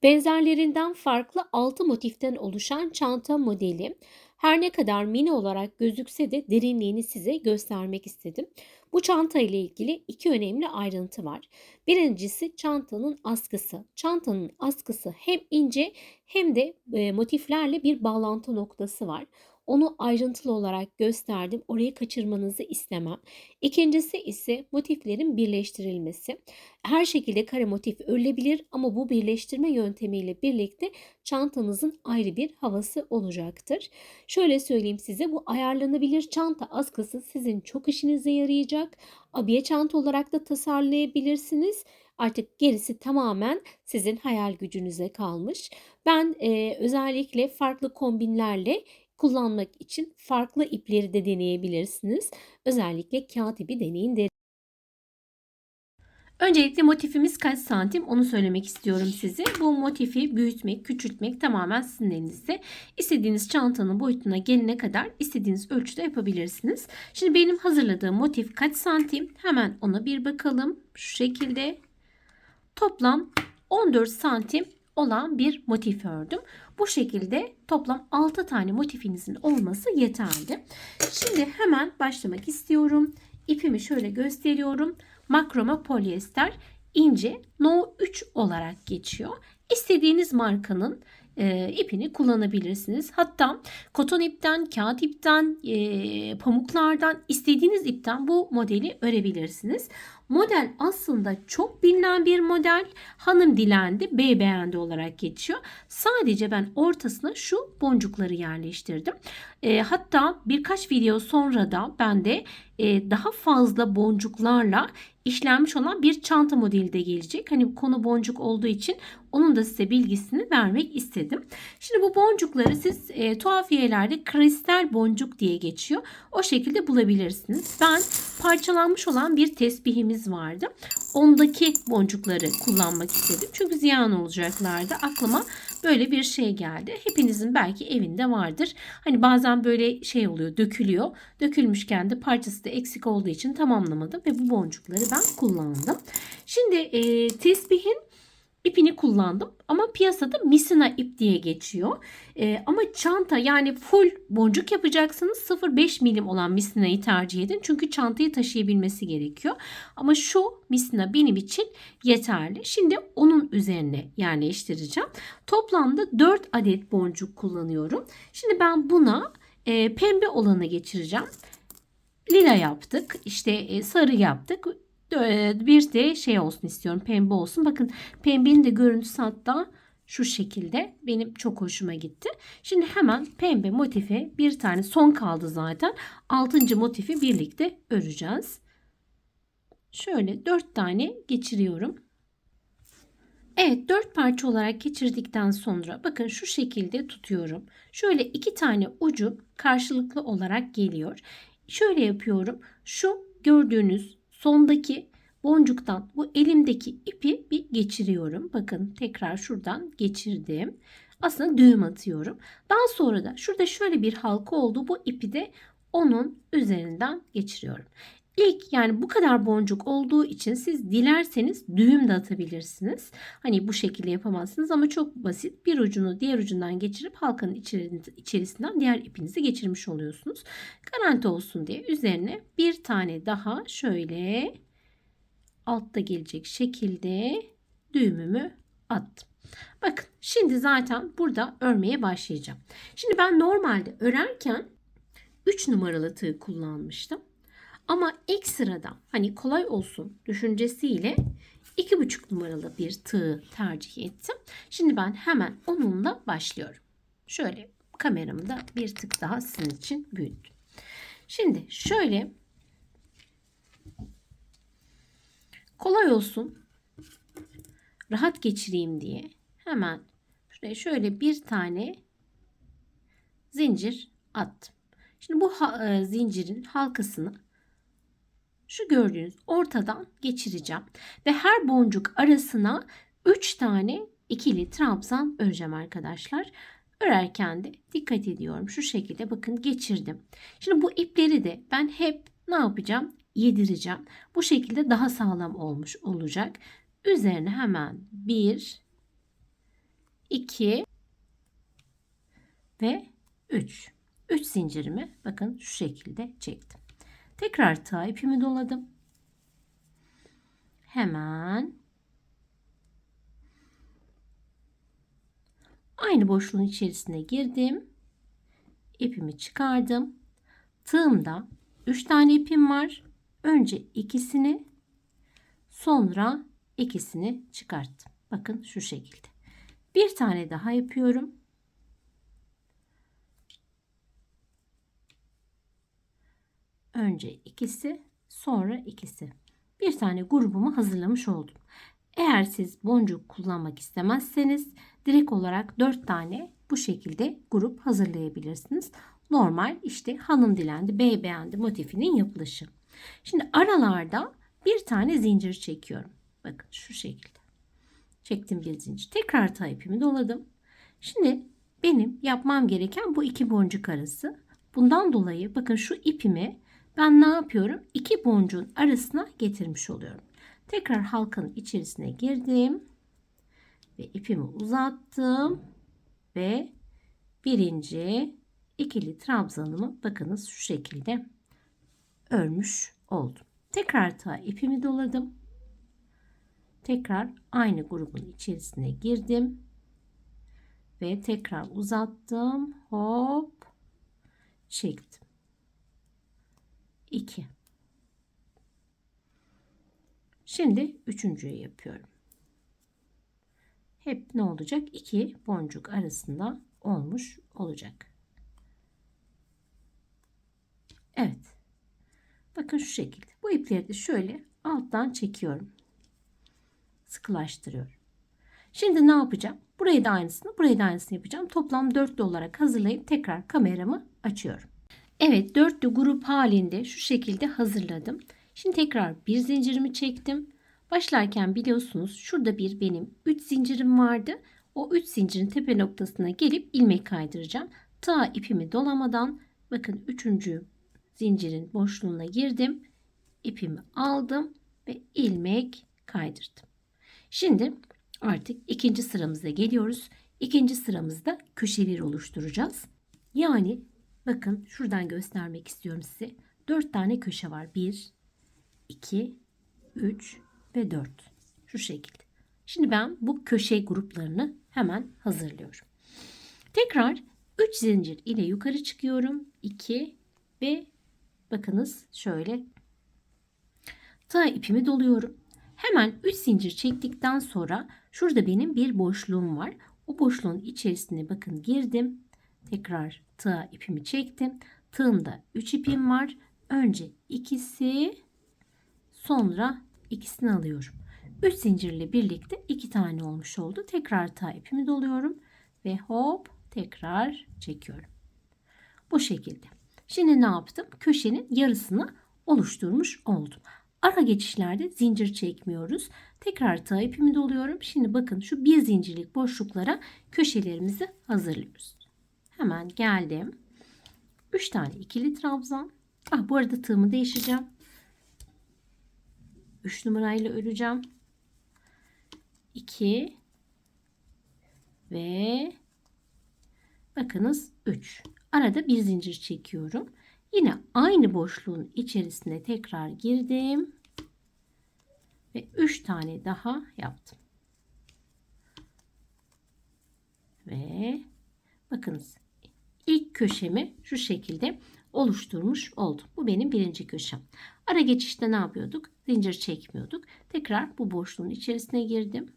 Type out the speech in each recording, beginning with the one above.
Benzerlerinden farklı 6 motiften oluşan çanta modeli. Her ne kadar mini olarak gözükse de derinliğini size göstermek istedim. Bu çanta ile ilgili iki önemli ayrıntı var. Birincisi çantanın askısı. Çantanın askısı hem ince hem de motiflerle bir bağlantı noktası var. Onu ayrıntılı olarak gösterdim. Orayı kaçırmanızı istemem. İkincisi ise motiflerin birleştirilmesi. Her şekilde kare motif örülebilir ama bu birleştirme yöntemiyle birlikte çantanızın ayrı bir havası olacaktır. Şöyle söyleyeyim size, bu ayarlanabilir çanta askısı sizin çok işinize yarayacak. Abiye çanta olarak da tasarlayabilirsiniz. Artık gerisi tamamen sizin hayal gücünüze kalmış. Ben özellikle farklı kombinlerle kullanmak için farklı ipleri de deneyebilirsiniz. Özellikle kağıt ipi deneyin derim. Öncelikle motifimiz kaç santim onu söylemek istiyorum size. Bu motifi büyütmek, küçültmek tamamen sizin elinizde. İstediğiniz çantanın boyutuna gelene kadar istediğiniz ölçüde yapabilirsiniz. Şimdi benim hazırladığım motif kaç santim? Hemen ona bir bakalım. Şu şekilde toplam 14 santim olan bir motif ördüm. Bu şekilde toplam 6 tane motifinizin olması yeterli. Şimdi hemen başlamak istiyorum. İpimi şöyle gösteriyorum. Makroma polyester ince No 3 olarak geçiyor. İstediğiniz markanın ipini kullanabilirsiniz. Hatta koton ipten, kağıt ipten, pamuklardan istediğiniz ipten bu modeli örebilirsiniz. Model aslında çok bilinen bir model. Hanım dilendi, bey beğendi olarak geçiyor. Sadece ben ortasına şu boncukları yerleştirdim. Hatta birkaç video sonra da ben de daha fazla boncuklarla işlenmiş olan bir çanta modeli de gelecek. Hani bu konu boncuk olduğu için onun da size bilgisini vermek istedim. Şimdi bu boncukları siz tuhafiyelerde kristal boncuk diye geçiyor. O şekilde bulabilirsiniz. Ben parçalanmış olan bir tesbihimiz vardı. Ondaki boncukları kullanmak istedim. Çünkü ziyan olacaklardı. Aklıma böyle bir şey geldi. Hepinizin belki evinde vardır. Hani bazen böyle şey oluyor, dökülüyor. Dökülmüşken de parçası da eksik olduğu için tamamlamadım ve bu boncukları ben kullandım. Şimdi tesbihin ipini kullandım ama piyasada misina ip diye geçiyor. Ama çanta, yani full boncuk yapacaksınız, 0,5 milim olan misinayı tercih edin. Çünkü çantayı taşıyabilmesi gerekiyor. Ama şu misina benim için yeterli. Şimdi onun üzerine yerleştireceğim. Toplamda 4 adet boncuk kullanıyorum. Şimdi ben buna pembe olanı geçireceğim. Lila yaptık. İşte sarı yaptık. Bir de şey olsun istiyorum. Pembe olsun. Bakın pembenin de görüntüsü hatta şu şekilde. Benim çok hoşuma gitti. Şimdi hemen pembe motifi bir tane son kaldı zaten. 6. motifi birlikte öreceğiz. Şöyle 4 tane geçiriyorum. Evet, 4 parça olarak geçirdikten sonra bakın şu şekilde tutuyorum. Şöyle 2 tane ucu karşılıklı olarak geliyor. Şöyle yapıyorum. Şu gördüğünüz sondaki boncuktan bu elimdeki ipi bir geçiriyorum. Bakın tekrar şuradan geçirdim. Aslında düğüm atıyorum. Daha sonra da şurada şöyle bir halka oldu. Bu ipi de onun üzerinden geçiriyorum. İlk, yani bu kadar boncuk olduğu için siz dilerseniz düğüm de atabilirsiniz. Hani bu şekilde yapamazsınız ama çok basit. Bir ucunu diğer ucundan geçirip halkanın içerisinden diğer ipinizi geçirmiş oluyorsunuz. Garanti olsun diye üzerine bir tane daha şöyle altta gelecek şekilde düğümümü attım. Bakın şimdi zaten burada örmeye başlayacağım. Şimdi ben normalde örerken 3 numaralı tığ kullanmıştım. Ama ekstradan hani kolay olsun düşüncesiyle 2,5 numaralı bir tığ tercih ettim. Şimdi ben hemen onunla başlıyorum. Şöyle kameramı da bir tık daha sizin için büyüttüm. Şimdi şöyle kolay olsun, rahat geçireyim diye hemen şuraya şöyle bir tane zincir attım. Şimdi bu zincirin halkasını şu gördüğünüz ortadan geçireceğim. Ve her boncuk arasına 3 tane ikili trabzan öreceğim arkadaşlar. Örerken de dikkat ediyorum. Şu şekilde bakın geçirdim. Şimdi bu ipleri de ben hep ne yapacağım? Yedireceğim. Bu şekilde daha sağlam olmuş olacak. Üzerine hemen 1, 2 ve 3. 3 zincirimi bakın şu şekilde çektim. Tekrar tığ ipimi doladım. Hemen aynı boşluğun içerisine girdim. İpimi çıkardım. Tığımda 3 tane ipim var. Önce ikisini, sonra ikisini çıkarttım. Bakın şu şekilde. Bir tane daha yapıyorum. Önce ikisi, sonra ikisi. Bir tane grubumu hazırlamış oldum. Eğer siz boncuk kullanmak istemezseniz direkt olarak 4 tane bu şekilde grup hazırlayabilirsiniz. Normal işte hanım dilendi, bey beğendi motifinin yapılışı. Şimdi aralarda bir tane zincir çekiyorum. Bakın şu şekilde. Çektim bir zincir. Tekrar tığ ipimi doladım. Şimdi benim yapmam gereken bu iki boncuk arası. Bundan dolayı bakın şu ipimi ben ne yapıyorum? İki boncuğun arasına getirmiş oluyorum. Tekrar halkanın içerisine girdim ve ipimi uzattım ve birinci ikili trabzanımı bakınız şu şekilde örmüş oldum. Tekrar tığ ipimi doladım. Tekrar aynı grubun içerisine girdim ve tekrar uzattım. Hop, çektim. 2. Şimdi üçüncüyü yapıyorum. Hep ne olacak? 2 boncuk arasında olmuş olacak. Evet. Bakın şu şekilde. Bu ipleri de şöyle alttan çekiyorum. Sıkılaştırıyorum. Şimdi ne yapacağım? Burayı da aynısını yapacağım. Toplam dörtlü olarak hazırlayıp tekrar kameramı açıyorum. Evet, dörtlü grup halinde şu şekilde hazırladım. Şimdi tekrar bir zincirimi çektim. Başlarken biliyorsunuz şurada bir benim 3 zincirim vardı. O 3 zincirin tepe noktasına gelip ilmek kaydıracağım. Ta ipimi dolamadan bakın 3. zincirin boşluğuna girdim. İpimi aldım ve ilmek kaydırdım. Şimdi artık ikinci sıramıza geliyoruz. İkinci sıramızda köşeleri oluşturacağız. Yani bakın şuradan göstermek istiyorum size. 4 tane köşe var. 1, 2, 3 ve 4. Şu şekilde. Şimdi ben bu köşe gruplarını hemen hazırlıyorum. Tekrar 3 zincir ile yukarı çıkıyorum. 2 ve bakınız şöyle tığ ipimi doluyorum. Hemen 3 zincir çektikten sonra şurada benim bir boşluğum var. O boşluğun içerisine bakın girdim. Tekrar tığ ipimi çektim. Tığımda 3 ipim var. Önce ikisi, sonra ikisini alıyorum. 3 zincirle birlikte 2 tane olmuş oldu. Tekrar tığ ipimi doluyorum ve hop tekrar çekiyorum. Bu şekilde. Şimdi ne yaptım? Köşenin yarısını oluşturmuş oldum. Ara geçişlerde zincir çekmiyoruz. Tekrar tığ ipimi doluyorum. Şimdi bakın şu bir zincirlik boşluklara köşelerimizi hazırlıyoruz. Hemen geldim. 3 tane ikili trabzan. Bu arada tığımı değiştireceğim. 3 numarayla öreceğim. 2 ve bakınız 3. Arada bir zincir çekiyorum. Yine aynı boşluğun içerisine tekrar girdim. Ve 3 tane daha yaptım. Ve bakınız ilk köşemi şu şekilde oluşturmuş oldum. Bu benim birinci köşem. Ara geçişte ne yapıyorduk? Zincir çekmiyorduk. Tekrar bu boşluğun içerisine girdim.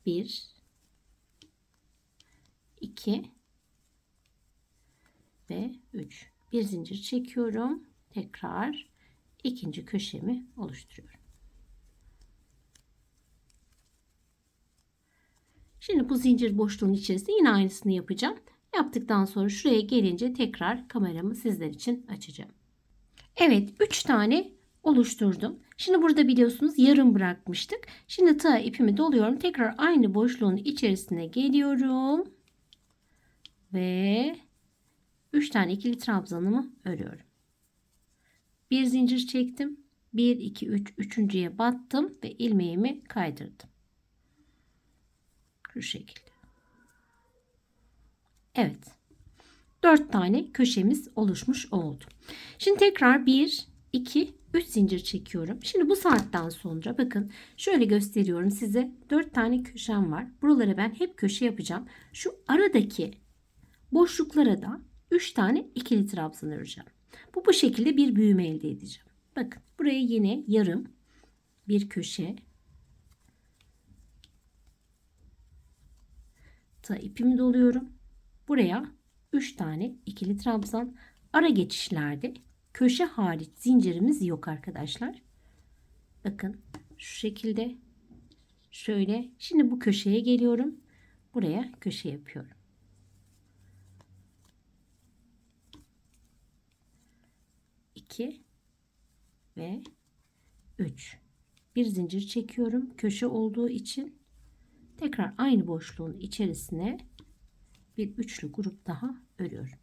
1 2 ve 3. Bir zincir çekiyorum. Tekrar ikinci köşemi oluşturuyorum. Şimdi bu zincir boşluğunun içerisinde yine aynısını yapacağım. Yaptıktan sonra şuraya gelince tekrar kameramı sizler için açacağım. Evet, 3 tane oluşturdum. Şimdi burada biliyorsunuz yarım bırakmıştık. Şimdi tığ ipimi doluyorum. Tekrar aynı boşluğun içerisine geliyorum. Ve 3 tane ikili trabzanımı örüyorum. Bir zincir çektim. 1, 2, 3. Üçüncüye battım ve ilmeğimi kaydırdım. Şu şekilde. Evet. 4 tane köşemiz oluşmuş oldu. Şimdi tekrar 1, 2, 3 zincir çekiyorum. Şimdi bu saatten sonra bakın şöyle gösteriyorum size. 4 tane köşem var. Buralara ben hep köşe yapacağım. Şu aradaki boşluklara da 3 tane ikili trabzan öreceğim. Bu şekilde bir büyüme elde edeceğim. Bakın buraya yine yarım bir köşe. İpimi doluyorum. Buraya 3 tane ikili trabzan. Ara geçişlerde köşe hariç zincirimiz yok arkadaşlar. Bakın şu şekilde şöyle. Şimdi bu köşeye geliyorum. Buraya köşe yapıyorum. İki ve 3. Bir zincir çekiyorum. Köşe olduğu için tekrar aynı boşluğun içerisine bir üçlü grup daha örüyorum.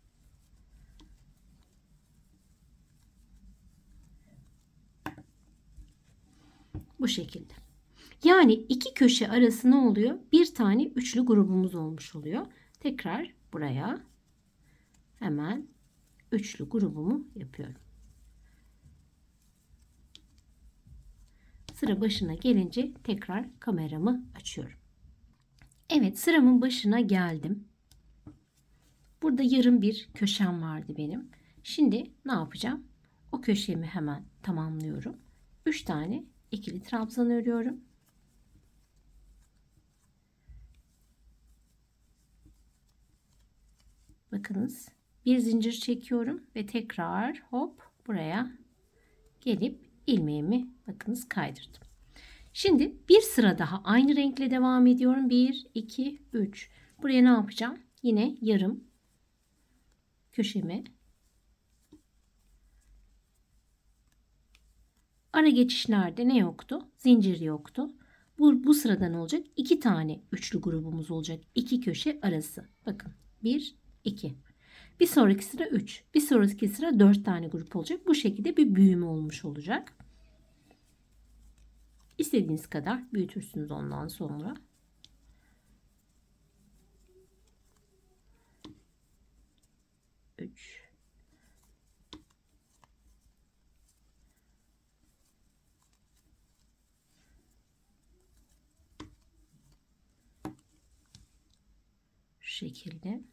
Bu şekilde. Yani iki köşe arası ne oluyor? Bir tane üçlü grubumuz olmuş oluyor. Tekrar buraya hemen üçlü grubumu yapıyorum. Sıra başına gelince tekrar kameramı açıyorum. Evet, sıramın başına geldim. Burada yarım bir köşem vardı benim. Şimdi ne yapacağım? O köşemi hemen tamamlıyorum. 3 tane ikili trabzan örüyorum. Bakınız, bir zincir çekiyorum ve tekrar hop buraya gelip ilmeğimi bakınız kaydırdım. Şimdi bir sıra daha aynı renkle devam ediyorum. 1, 2, 3. Buraya ne yapacağım? Yine yarım köşemi. Ara geçişlerde ne yoktu? Zincir yoktu. Bu sırada ne olacak? 2 tane üçlü grubumuz olacak. 2 köşe arası. Bakın 1, 2. Bir sonraki sıra 3. Bir sonraki sıra 4 tane grup olacak. Bu şekilde bir büyüme olmuş olacak. İstediğiniz kadar büyütürsünüz ondan sonra. Üç. Şu şekilde.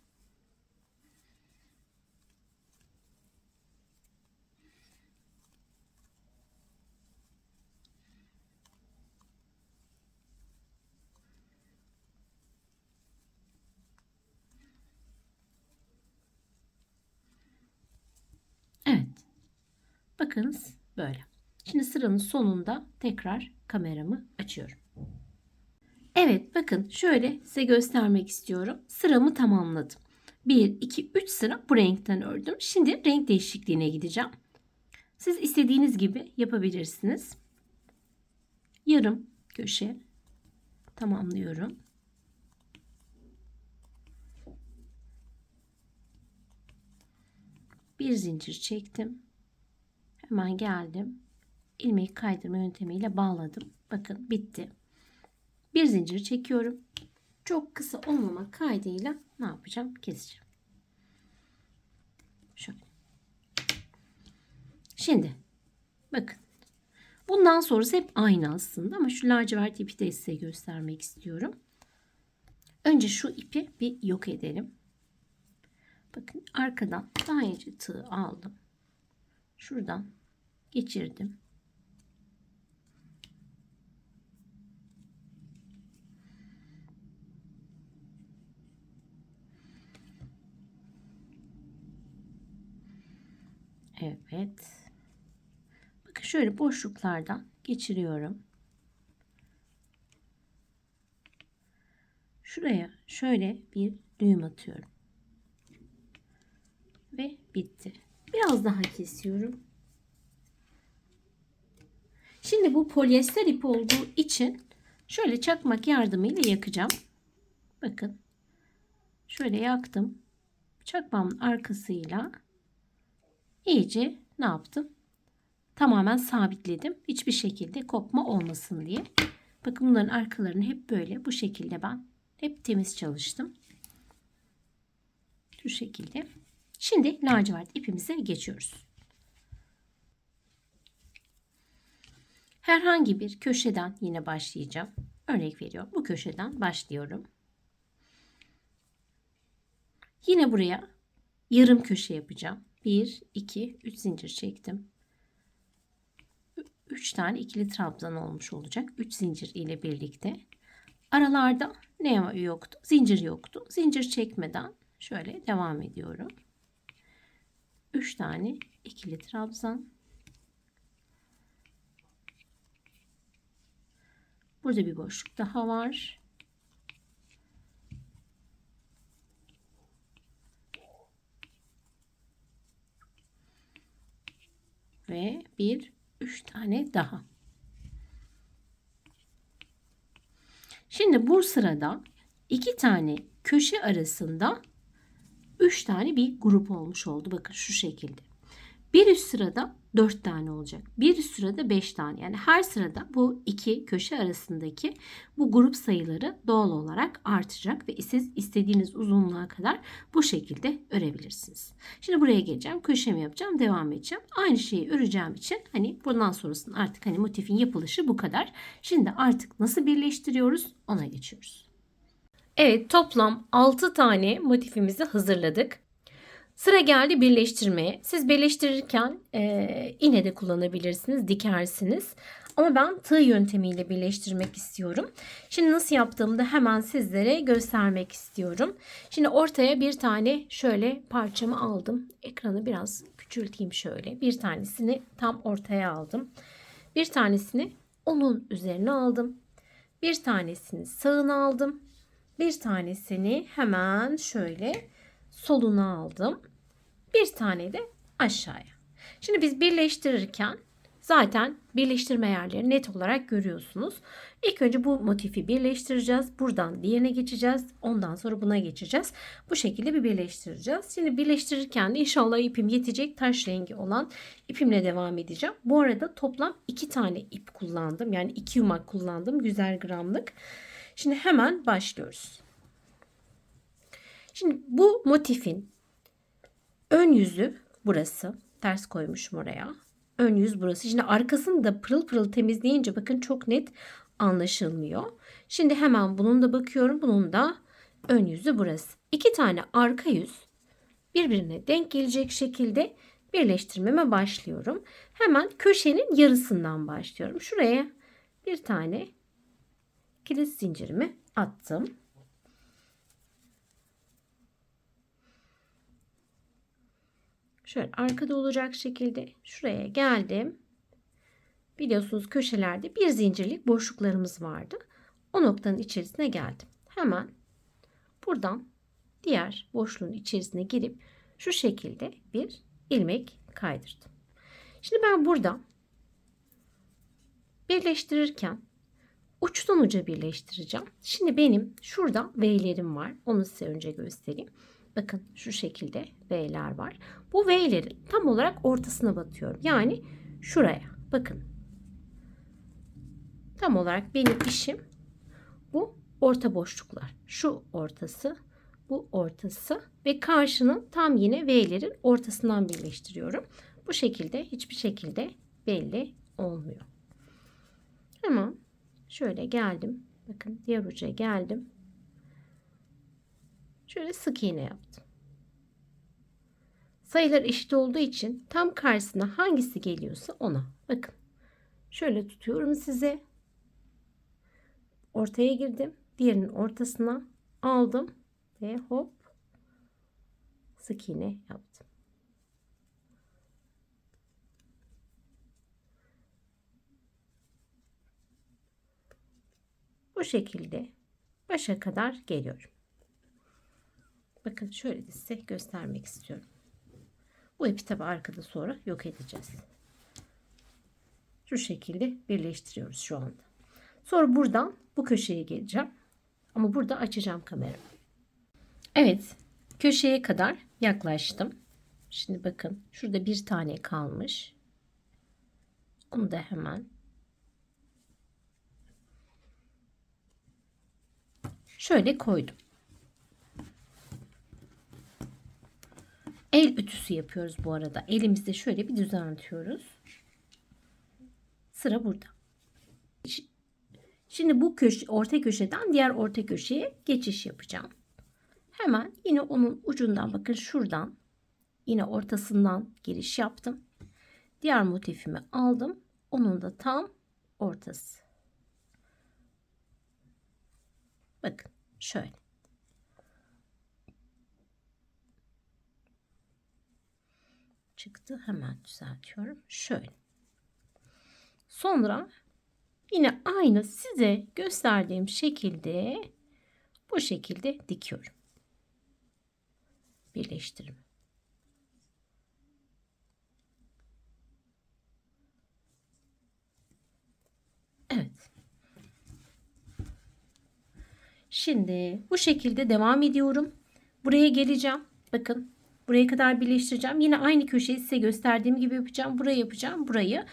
Evet. Bakınız böyle. Şimdi sıranın sonunda tekrar kameramı açıyorum. Evet, bakın şöyle size göstermek istiyorum. Sıramı tamamladım. 1, 2, 3 sıra bu renkten ördüm. Şimdi renk değişikliğine gideceğim. Siz istediğiniz gibi yapabilirsiniz. Yarım köşe tamamlıyorum. Bir zincir çektim. Hemen geldim. İlmeği kaydırma yöntemiyle bağladım. Bakın bitti. Bir zincir çekiyorum. Çok kısa olmamak kaydıyla ne yapacağım? Keseceğim. Şöyle. Şimdi bakın. Bundan sonrası hep aynı aslında ama şu lacivert ipi de size göstermek istiyorum. Önce şu ipi bir yok edelim. Bakın arkadan daha ince tığ aldım. Şuradan geçirdim. Evet. Bakın şöyle boşluklardan geçiriyorum. Şuraya şöyle bir düğüm atıyorum. Ve bitti. Biraz daha kesiyorum. Şimdi bu polyester ip olduğu için şöyle çakmak yardımıyla yakacağım. Bakın. Şöyle yaktım. Çakmağımın arkasıyla iyice ne yaptım? Tamamen sabitledim. Hiçbir şekilde kopma olmasın diye. Bakın bunların arkalarını hep böyle bu şekilde ben Hep temiz çalıştım. Şu şekilde. Şimdi lacivert ipimize geçiyoruz. Herhangi bir köşeden yine başlayacağım. Örnek veriyorum. Bu köşeden başlıyorum. Yine buraya yarım köşe yapacağım. 1, 2, 3 zincir çektim. 3 tane ikili trabzan olmuş olacak. 3 zincir ile birlikte. Aralarda ne yoktu? Zincir yoktu. Zincir çekmeden şöyle devam ediyorum. 3 tane ikili trabzan. Burada bir boşluk daha var. Ve 3 tane daha. Şimdi bu sırada 2 tane köşe arasında 3 tane bir grup olmuş oldu. Bakın şu şekilde. Bir üst sırada 4 tane olacak. Bir üst sırada 5 tane. Yani her sırada bu iki köşe arasındaki bu grup sayıları doğal olarak artacak ve siz istediğiniz uzunluğa kadar bu şekilde örebilirsiniz. Şimdi buraya geleceğim. Köşemi yapacağım. Devam edeceğim. Aynı şeyi öreceğim için hani bundan sonrasında artık hani motifin yapılışı bu kadar. Şimdi artık nasıl birleştiriyoruz ona geçiyoruz. Evet, toplam 6 tane motifimizi hazırladık. Sıra geldi birleştirmeye. Siz birleştirirken iğne de kullanabilirsiniz, dikersiniz. Ama ben tığ yöntemiyle birleştirmek istiyorum. Şimdi nasıl yaptığımı da hemen sizlere göstermek istiyorum. Şimdi ortaya bir tane şöyle parçamı aldım. Ekranı biraz küçülteyim şöyle. Bir tanesini tam ortaya aldım. Bir tanesini onun üzerine aldım. Bir tanesini sağına aldım. Bir tanesini hemen şöyle soluna aldım. Bir tane de aşağıya. Şimdi biz birleştirirken zaten birleştirme yerleri net olarak görüyorsunuz. İlk önce bu motifi birleştireceğiz. Buradan diğerine geçeceğiz. Ondan sonra buna geçeceğiz. Bu şekilde bir birleştireceğiz. Şimdi birleştirirken de inşallah ipim yetecek. Taş rengi olan ipimle devam edeceğim. Bu arada toplam 2 tane ip kullandım. Yani 2 yumak kullandım. 100'er gramlık. Şimdi hemen başlıyoruz. Şimdi bu motifin ön yüzü burası. Ters koymuşum oraya. Ön yüz burası. Şimdi arkasını da pırıl pırıl temizleyince bakın çok net anlaşılmıyor. Şimdi hemen bunun da bakıyorum. Bunun da ön yüzü burası. 2 tane arka yüz birbirine denk gelecek şekilde birleştirmeme başlıyorum. Hemen köşenin yarısından başlıyorum. Şuraya bir tane kilit zincirimi attım. Şöyle arkada olacak şekilde şuraya geldim. Biliyorsunuz köşelerde bir zincirlik boşluklarımız vardı. O noktanın içerisine geldim. Hemen buradan diğer boşluğun içerisine girip şu şekilde bir ilmek kaydırdım. Şimdi ben burada birleştirirken uçtan uca birleştireceğim. Şimdi benim şurada V'lerim var. Onu size önce göstereyim. Bakın şu şekilde V'ler var. Bu V'lerin tam olarak ortasına batıyorum. Yani şuraya. Bakın. Tam olarak benim işim bu orta boşluklar. Şu ortası, bu ortası ve karşının tam yine V'lerin ortasından birleştiriyorum. Bu şekilde hiçbir şekilde belli olmuyor. Hemen şöyle geldim. Bakın diğer uca geldim. Şöyle sık iğne yaptım. Sayılar eşit olduğu için tam karşısına hangisi geliyorsa ona. Bakın. Şöyle tutuyorum size. Ortaya girdim. Diğerinin ortasına aldım. Ve hop. Sık iğne yaptım. Bu şekilde başa kadar geliyorum. Bakın şöyle de size göstermek istiyorum. Bu ipi tabi arkada sonra yok edeceğiz. Şu şekilde birleştiriyoruz şu anda. Sonra buradan bu köşeye geleceğim. Ama burada açacağım kameramı. Evet. Köşeye kadar yaklaştım. Şimdi bakın. Şurada bir tane kalmış. Onu da hemen şöyle koydum. El ütüsü yapıyoruz bu arada. Elimizde şöyle bir düzenliyoruz. Sıra burada. Şimdi bu köşe, orta köşeden diğer orta köşeye geçiş yapacağım. Hemen yine onun ucundan, bakın şuradan, yine ortasından giriş yaptım. Diğer motifimi aldım. Onun da tam ortası. Bakın şöyle. Çıktı. Hemen düzeltiyorum. Şöyle. Sonra yine aynı size gösterdiğim şekilde bu şekilde dikiyorum. Birleştirme. Evet. Şimdi bu şekilde devam ediyorum. Buraya geleceğim. Bakın buraya kadar birleştireceğim. Yine aynı köşeyi size gösterdiğim gibi yapacağım. Burayı yapacağım. Burayı.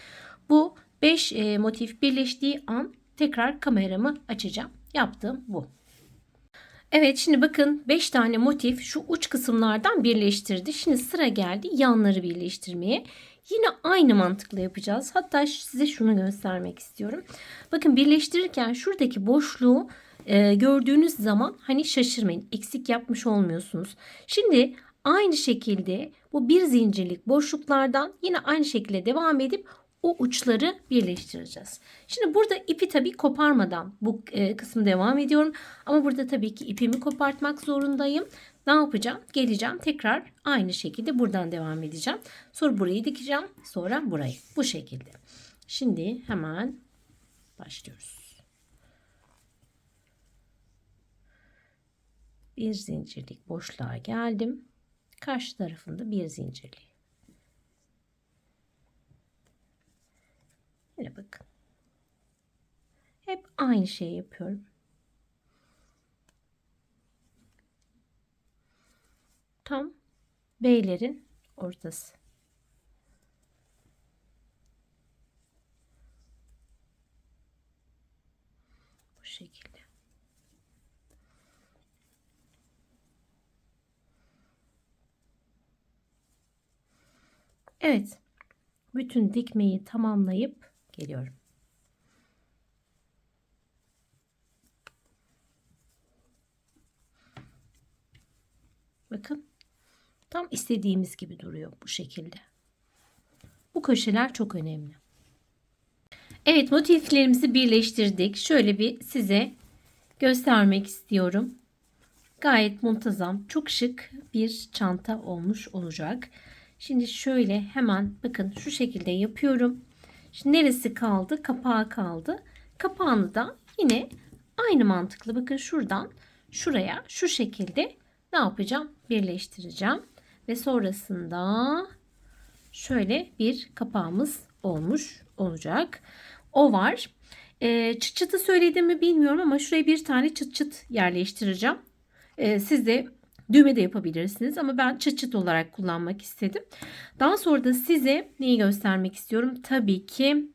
Bu 5 motif birleştiği an tekrar kameramı açacağım. Yaptığım bu. Evet, şimdi bakın 5 tane motif şu uç kısımlardan birleştirdi. Şimdi sıra geldi yanları birleştirmeye. Yine aynı mantıkla yapacağız. Hatta size şunu göstermek istiyorum. Bakın birleştirirken şuradaki boşluğu gördüğünüz zaman hani şaşırmayın. Eksik yapmış olmuyorsunuz. Şimdi aynı şekilde bu bir zincirlik boşluklardan yine aynı şekilde devam edip o uçları birleştireceğiz. Şimdi burada ipi tabii koparmadan bu kısmı devam ediyorum. Ama burada tabii ki ipimi kopartmak zorundayım. Ne yapacağım? Geleceğim tekrar aynı şekilde buradan devam edeceğim. Sonra burayı dikeceğim. Sonra burayı. Bu şekilde. Şimdi hemen başlıyoruz. Bir zincirlik boşluğa geldim. Karşı tarafında bir zincirlik. Yine bakın. Hep aynı şeyi yapıyorum. Tam B'lerin ortası. Bu şekilde. Evet. Bütün dikmeyi tamamlayıp geliyorum. Bakın. Tam istediğimiz gibi duruyor bu şekilde. Bu köşeler çok önemli. Evet, motiflerimizi birleştirdik. Şöyle bir size göstermek istiyorum. Gayet muntazam, çok şık bir çanta olmuş olacak. Şimdi şöyle hemen bakın şu şekilde yapıyorum. Şimdi neresi kaldı? Kapağı kaldı. Kapağını da yine aynı mantıkla bakın şuradan şuraya şu şekilde ne yapacağım? Birleştireceğim. Ve sonrasında şöyle bir kapağımız olmuş olacak. O var. Çıt çıtı söylediğimi bilmiyorum ama şuraya bir tane çıt çıt yerleştireceğim. Siz de düğme de yapabilirsiniz ama ben çıt çıt olarak kullanmak istedim. Daha sonra da size neyi göstermek istiyorum? Tabii ki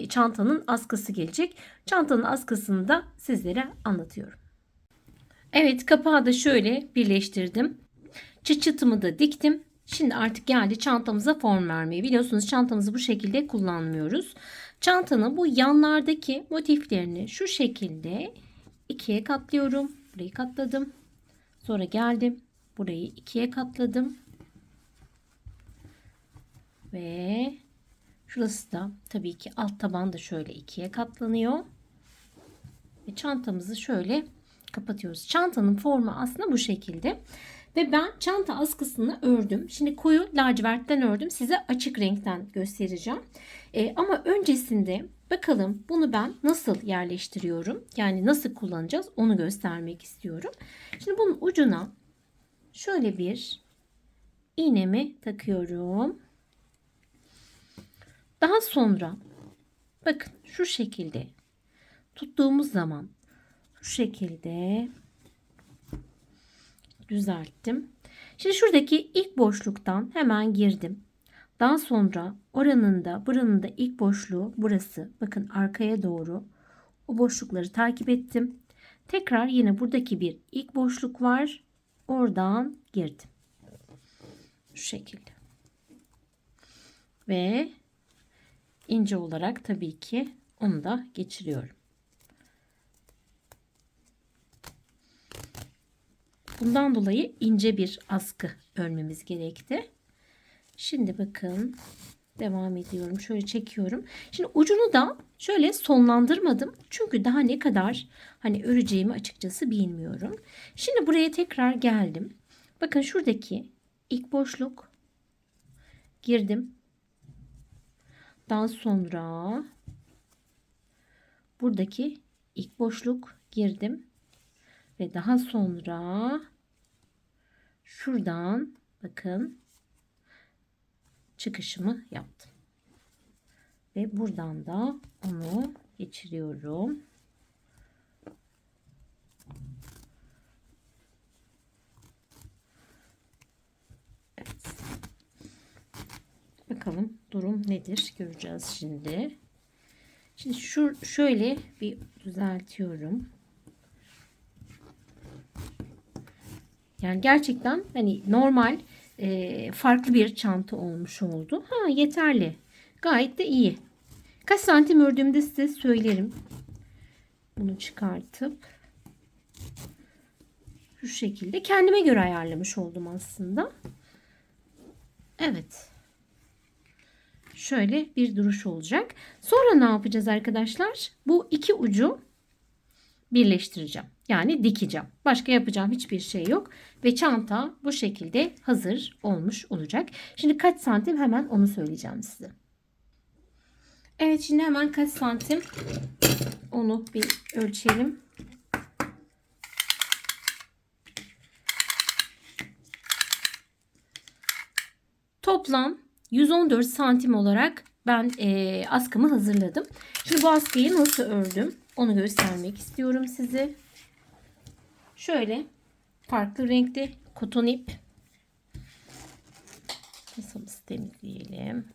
çantanın askısı gelecek. Çantanın askısını da sizlere anlatıyorum. Evet, kapağı da şöyle birleştirdim. Çıt çıtımı da diktim. Şimdi artık geldi çantamıza form vermeye. Biliyorsunuz çantamızı bu şekilde kullanmıyoruz. Çantanın bu yanlardaki motiflerini şu şekilde ikiye katlıyorum. Burayı katladım. Sonra geldim. Burayı ikiye katladım. Ve şurası da tabii ki alt taban da şöyle ikiye katlanıyor. Ve çantamızı şöyle kapatıyoruz. Çantanın formu aslında bu şekilde. Ve ben çanta askısını ördüm. Şimdi koyu lacivertten ördüm. Size açık renkten göstereceğim. Ama öncesinde bakalım bunu ben nasıl yerleştiriyorum. Yani nasıl kullanacağız onu göstermek istiyorum. Şimdi bunun ucuna şöyle bir iğnemi takıyorum. Daha sonra bakın şu şekilde tuttuğumuz zaman şu şekilde düzelttim. Şimdi şuradaki ilk boşluktan hemen girdim. Daha sonra buranın da ilk boşluğu burası. Bakın arkaya doğru o boşlukları takip ettim. Tekrar yine buradaki bir ilk boşluk var. Oradan girdim. Şu şekilde. Ve ince olarak tabii ki onu da geçiriyorum. Bundan dolayı ince bir askı örmemiz gerekti. Şimdi bakın devam ediyorum. Şöyle çekiyorum. Şimdi ucunu da şöyle sonlandırmadım. Çünkü daha ne kadar hani öreceğimi açıkçası bilmiyorum. Şimdi buraya tekrar geldim. Bakın şuradaki ilk boşluk girdim. Daha sonra buradaki ilk boşluk girdim. Ve daha sonra şuradan bakın çıkışımı yaptım. Ve buradan da onu geçiriyorum. Evet. Bakalım durum nedir göreceğiz şimdi. Şimdi şöyle bir düzeltiyorum. Yani gerçekten hani normal farklı bir çanta olmuş oldu. Ha, yeterli. Gayet de iyi. Kaç santim ördüğümde size söylerim. Bunu çıkartıp şu şekilde kendime göre ayarlamış oldum aslında. Evet. Şöyle bir duruş olacak. Sonra ne yapacağız arkadaşlar? Bu iki ucu birleştireceğim. Yani dikeceğim. Başka yapacağım hiçbir şey yok. Ve çanta bu şekilde hazır olmuş olacak. Şimdi kaç santim hemen onu söyleyeceğim size. Evet, şimdi hemen kaç santim onu bir ölçelim. Toplam 114 santim olarak ben askımı hazırladım. Şimdi bu askıyı nasıl ördüm onu göstermek istiyorum size. Şöyle farklı renkli koton ip. Masamızı temizleyelim.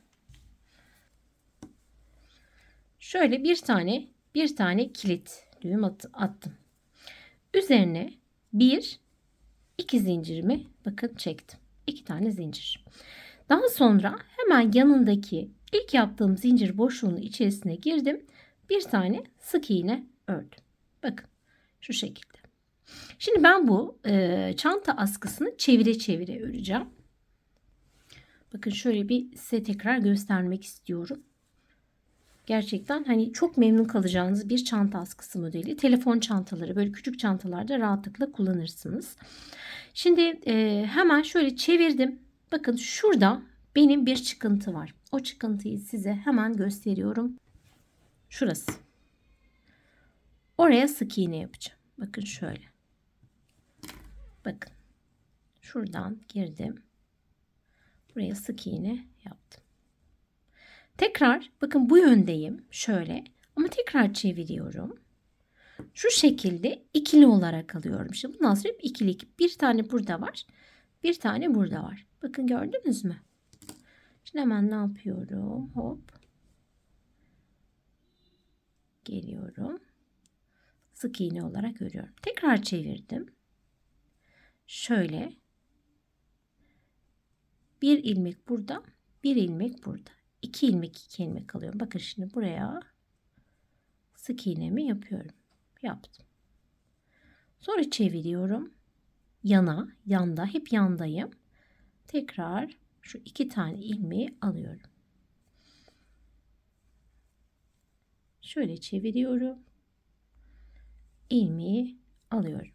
Şöyle bir tane kilit düğüm attım. Üzerine iki zincirimi bakın çektim. 2 tane zincir. Daha sonra hemen yanındaki ilk yaptığım zincir boşluğunun içerisine girdim. Bir tane sık iğne ördüm. Bakın şu şekilde. Şimdi ben bu çanta askısını çevire çevire öreceğim. Bakın şöyle bir size tekrar göstermek istiyorum. Gerçekten hani çok memnun kalacağınız bir çanta askısı modeli. Telefon çantaları, böyle küçük çantalarda rahatlıkla kullanırsınız. Şimdi hemen şöyle çevirdim. Bakın şurada benim bir çıkıntı var. O çıkıntıyı size hemen gösteriyorum. Şurası. Oraya sık iğne yapacağım. Bakın şöyle. Bakın. Şuradan girdim. Buraya sık iğne yaptım. Tekrar bakın bu yöndeyim. Şöyle. Ama tekrar çeviriyorum. Şu şekilde ikili olarak alıyorum. Şimdi bundan sonra hep ikili. Bir tane burada var. Bir tane burada var. Bakın gördünüz mü? Şimdi hemen ne yapıyorum? Hop. Geliyorum. Sık iğne olarak örüyorum. Tekrar çevirdim. Şöyle. Bir ilmek burada. Bir ilmek burada. 2 ilmek 2 ilmek alıyorum. Bakın şimdi buraya sık iğnemi yapıyorum. Yaptım. Sonra çeviriyorum. Yanda, hep yandayım. Tekrar şu 2 tane ilmeği alıyorum. Şöyle çeviriyorum. İlmeği alıyorum.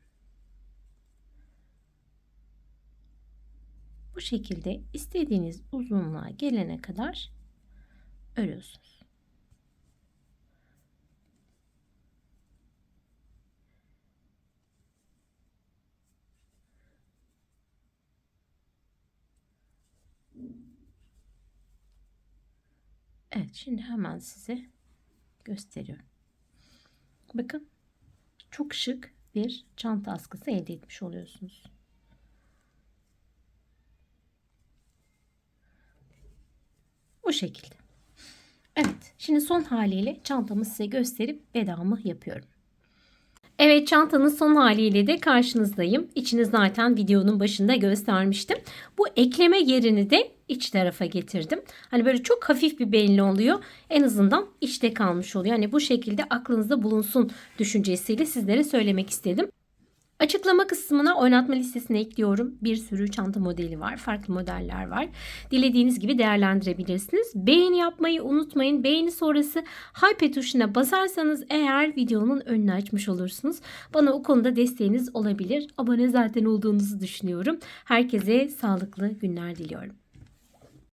Bu şekilde istediğiniz uzunluğa gelene kadar örüyorsunuz. Evet, şimdi hemen size gösteriyorum. Bakın çok şık bir çanta askısı elde etmiş oluyorsunuz. Bu şekilde. Evet, şimdi son haliyle çantamı size gösterip vedamı yapıyorum. Evet, çantanın son haliyle de karşınızdayım. İçini zaten videonun başında göstermiştim. Bu ekleme yerini de iç tarafa getirdim. Hani böyle çok hafif bir belli oluyor. En azından içte kalmış oluyor. Hani bu şekilde aklınızda bulunsun düşüncesiyle sizlere söylemek istedim. Açıklama kısmına oynatma listesine ekliyorum. Bir sürü çanta modeli var. Farklı modeller var. Dilediğiniz gibi değerlendirebilirsiniz. Beğeni yapmayı unutmayın. Beğeni sonrası hype tuşuna basarsanız eğer videonun önünü açmış olursunuz. Bana o konuda desteğiniz olabilir. Abone zaten olduğunuzu düşünüyorum. Herkese sağlıklı günler diliyorum.